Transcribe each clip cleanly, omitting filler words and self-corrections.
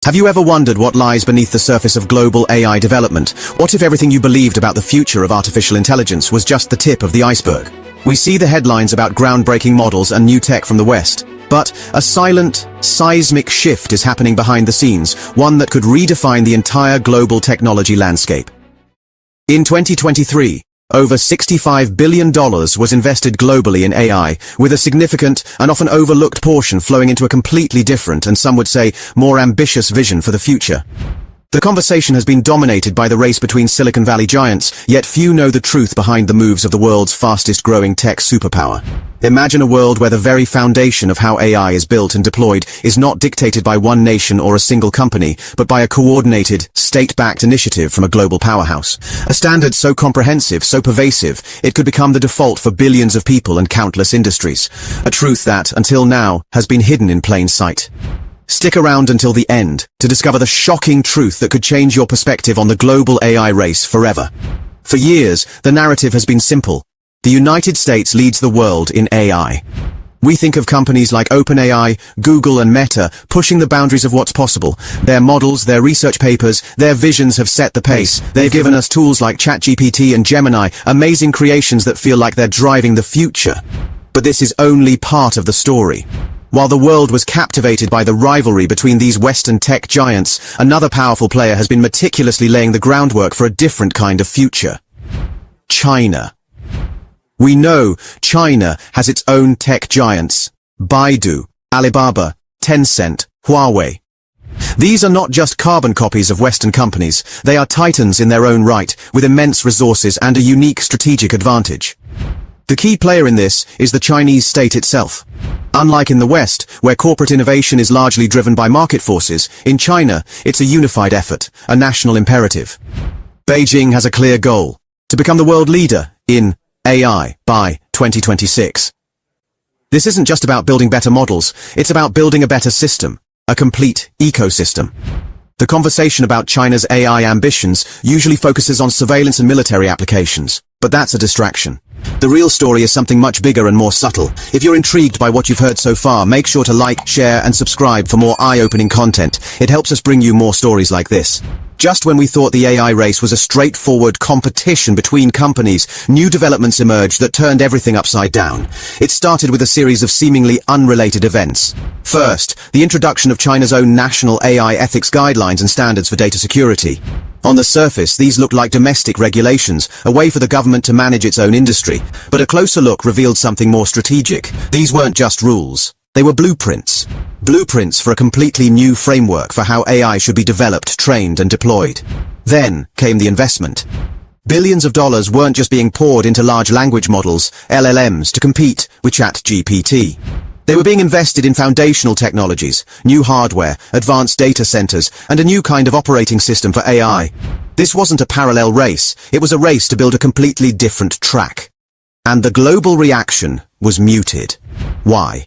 Have you ever wondered what lies beneath the surface of global AI development? What if everything you believed about the future of artificial intelligence was just the tip of the iceberg? We see the headlines about groundbreaking models and new tech from the West. But a silent, seismic shift is happening behind the scenes, one that could redefine the entire global technology landscape. In 2023, over $65 billion was invested globally in AI, with a significant and often overlooked portion flowing into a completely different and some would say more ambitious vision for the future. The conversation has been dominated by the race between Silicon Valley giants, yet few know the truth behind the moves of the world's fastest-growing tech superpower. Imagine a world where the very foundation of how AI is built and deployed is not dictated by one nation or a single company, but by a coordinated, state-backed initiative from a global powerhouse. A standard so comprehensive, so pervasive, it could become the default for billions of people and countless industries. A truth that, until now, has been hidden in plain sight. Stick around until the end to discover the shocking truth that could change your perspective on the global AI race forever. For years, the narrative has been simple. The United States leads the world in AI. We think of companies like OpenAI, Google and Meta pushing the boundaries of what's possible. Their models, their research papers, their visions have set the pace. They've given us tools like ChatGPT and Gemini, amazing creations that feel like they're driving the future. But this is only part of the story. While the world was captivated by the rivalry between these Western tech giants, another powerful player has been meticulously laying the groundwork for a different kind of future. China. We know China has its own tech giants: Baidu, Alibaba, Tencent, Huawei. These are not just carbon copies of Western companies, they are titans in their own right, with immense resources and a unique strategic advantage. The key player in this is the Chinese state itself. Unlike in the West, where corporate innovation is largely driven by market forces, in China, it's a unified effort, a national imperative. Beijing has a clear goal: to become the world leader in AI by 2026. This isn't just about building better models, it's about building a better system, a complete ecosystem. The conversation about China's AI ambitions usually focuses on surveillance and military applications, but that's a distraction. The real story is something much bigger and more subtle. If you're intrigued by what you've heard so far, make sure to like, share, and subscribe for more eye-opening content. It helps us bring you more stories like this. Just when we thought the AI race was a straightforward competition between companies, new developments emerged that turned everything upside down. It started with a series of seemingly unrelated events. First, the introduction of China's own national AI ethics guidelines and standards for data security. On the surface, these looked like domestic regulations, a way for the government to manage its own industry. But a closer look revealed something more strategic. These weren't just rules. They were blueprints. Blueprints for a completely new framework for how AI should be developed, trained, and deployed. Then came the investment. Billions of dollars weren't just being poured into large language models, LLMs, to compete with ChatGPT. They were being invested in foundational technologies, new hardware, advanced data centers, and a new kind of operating system for AI. This wasn't a parallel race, it was a race to build a completely different track. And the global reaction was muted. Why?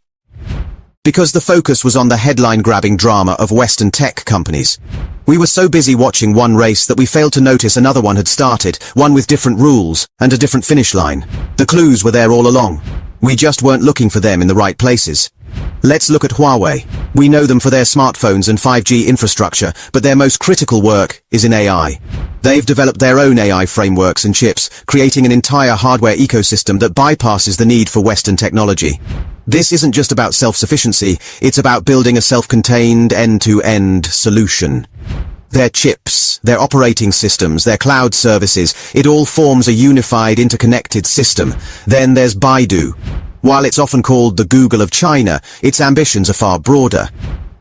Because the focus was on the headline-grabbing drama of Western tech companies. We were so busy watching one race that we failed to notice another one had started, one with different rules and a different finish line. The clues were there all along. We just weren't looking for them in the right places. Let's look at Huawei. We know them for their smartphones and 5G infrastructure, but their most critical work is in AI. They've developed their own AI frameworks and chips, creating an entire hardware ecosystem that bypasses the need for Western technology. This isn't just about self-sufficiency, it's about building a self-contained, end-to-end solution. Their chips, their operating systems, their cloud services, it all forms a unified, interconnected system. Then there's Baidu. While it's often called the Google of China, its ambitions are far broader.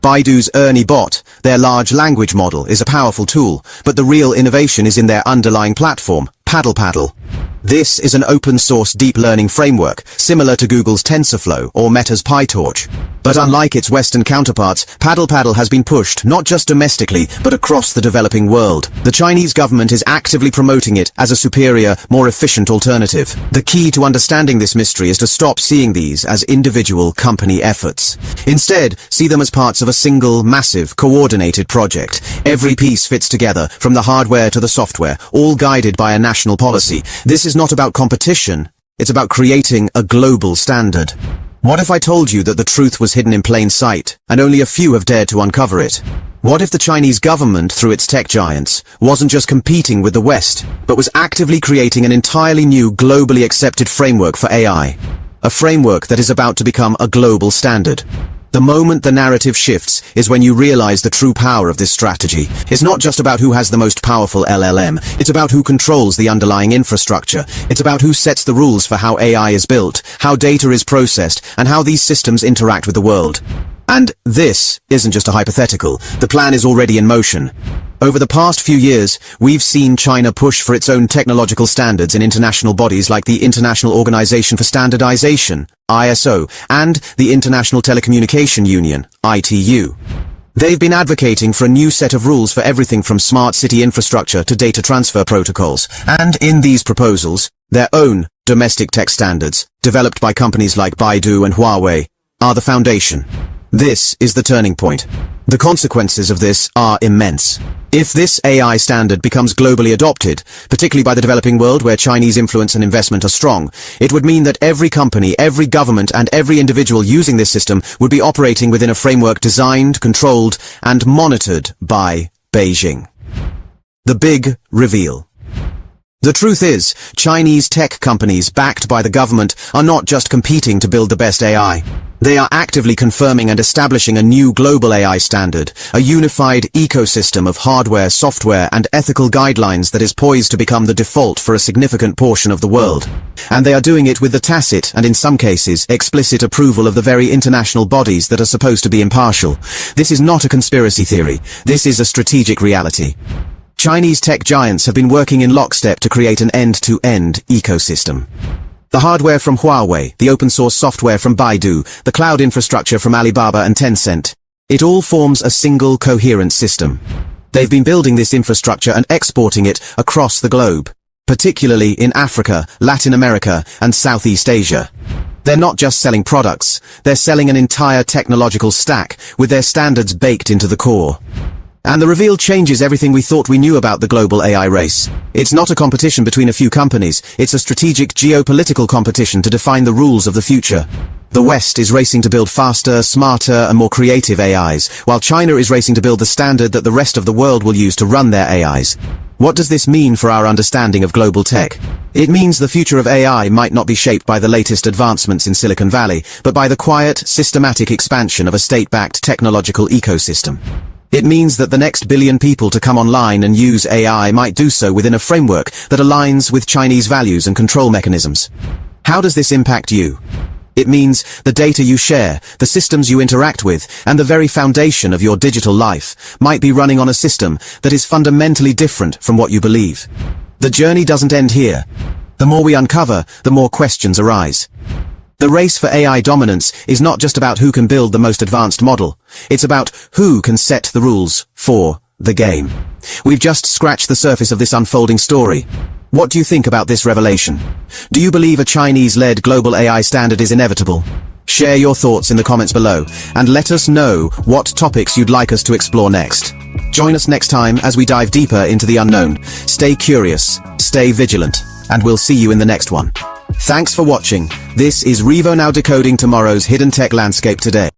Baidu's Ernie bot, their large language model, is a powerful tool, but the real innovation is in their underlying platform, Paddle. This is an open-source deep learning framework, similar to Google's TensorFlow or Meta's PyTorch. But unlike its Western counterparts, Paddle has been pushed not just domestically, but across the developing world. The Chinese government is actively promoting it as a superior, more efficient alternative. The key to understanding this mystery is to stop seeing these as individual company efforts. Instead, see them as parts of a single, massive, coordinated project. Every piece fits together, from the hardware to the software, all guided by a national policy. This is not about competition, it's about creating a global standard. What if I told you that the truth was hidden in plain sight, and only a few have dared to uncover it? What if the Chinese government, through its tech giants, wasn't just competing with the West, but was actively creating an entirely new globally accepted framework for AI? A framework that is about to become a global standard. The moment the narrative shifts is when you realize the true power of this strategy. It's not just about who has the most powerful LLM, it's about who controls the underlying infrastructure. It's about who sets the rules for how AI is built, how data is processed, and how these systems interact with the world. And this isn't just a hypothetical, the plan is already in motion. Over the past few years, we've seen China push for its own technological standards in international bodies like the International Organization for Standardization, ISO, and the International Telecommunication Union, ITU. They've been advocating for a new set of rules for everything from smart city infrastructure to data transfer protocols, and in these proposals, their own domestic tech standards, developed by companies like Baidu and Huawei, are the foundation. This is the turning point. The consequences of this are immense. If this AI standard becomes globally adopted, particularly by the developing world where Chinese influence and investment are strong, it would mean that every company, every government, and every individual using this system would be operating within a framework designed, controlled, and monitored by Beijing. The big reveal. The truth is, Chinese tech companies backed by the government are not just competing to build the best AI. They are actively confirming and establishing a new global AI standard, a unified ecosystem of hardware, software, and ethical guidelines that is poised to become the default for a significant portion of the world. And they are doing it with the tacit, and in some cases, explicit approval of the very international bodies that are supposed to be impartial. This is not a conspiracy theory. This is a strategic reality. Chinese tech giants have been working in lockstep to create an end-to-end ecosystem. The hardware from Huawei, the open-source software from Baidu, the cloud infrastructure from Alibaba and Tencent. It all forms a single coherent system. They've been building this infrastructure and exporting it across the globe, particularly in Africa, Latin America, and Southeast Asia. They're not just selling products, they're selling an entire technological stack, with their standards baked into the core. And the reveal changes everything we thought we knew about the global AI race. It's not a competition between a few companies, it's a strategic geopolitical competition to define the rules of the future. The West is racing to build faster, smarter, and more creative AIs, while China is racing to build the standard that the rest of the world will use to run their AIs. What does this mean for our understanding of global tech? It means the future of AI might not be shaped by the latest advancements in Silicon Valley, but by the quiet, systematic expansion of a state-backed technological ecosystem. It means that the next billion people to come online and use AI might do so within a framework that aligns with Chinese values and control mechanisms. How does this impact you? It means the data you share, the systems you interact with, and the very foundation of your digital life might be running on a system that is fundamentally different from what you believe. The journey doesn't end here. The more we uncover, the more questions arise. The race for AI dominance is not just about who can build the most advanced model. It's about who can set the rules for the game. We've just scratched the surface of this unfolding story. What do you think about this revelation? Do you believe a Chinese-led global AI standard is inevitable? Share your thoughts in the comments below, and let us know what topics you'd like us to explore next. Join us next time as we dive deeper into the unknown. Stay curious, stay vigilant, and we'll see you in the next one. Thanks for watching. This is Revo Now decoding tomorrow's hidden tech landscape today.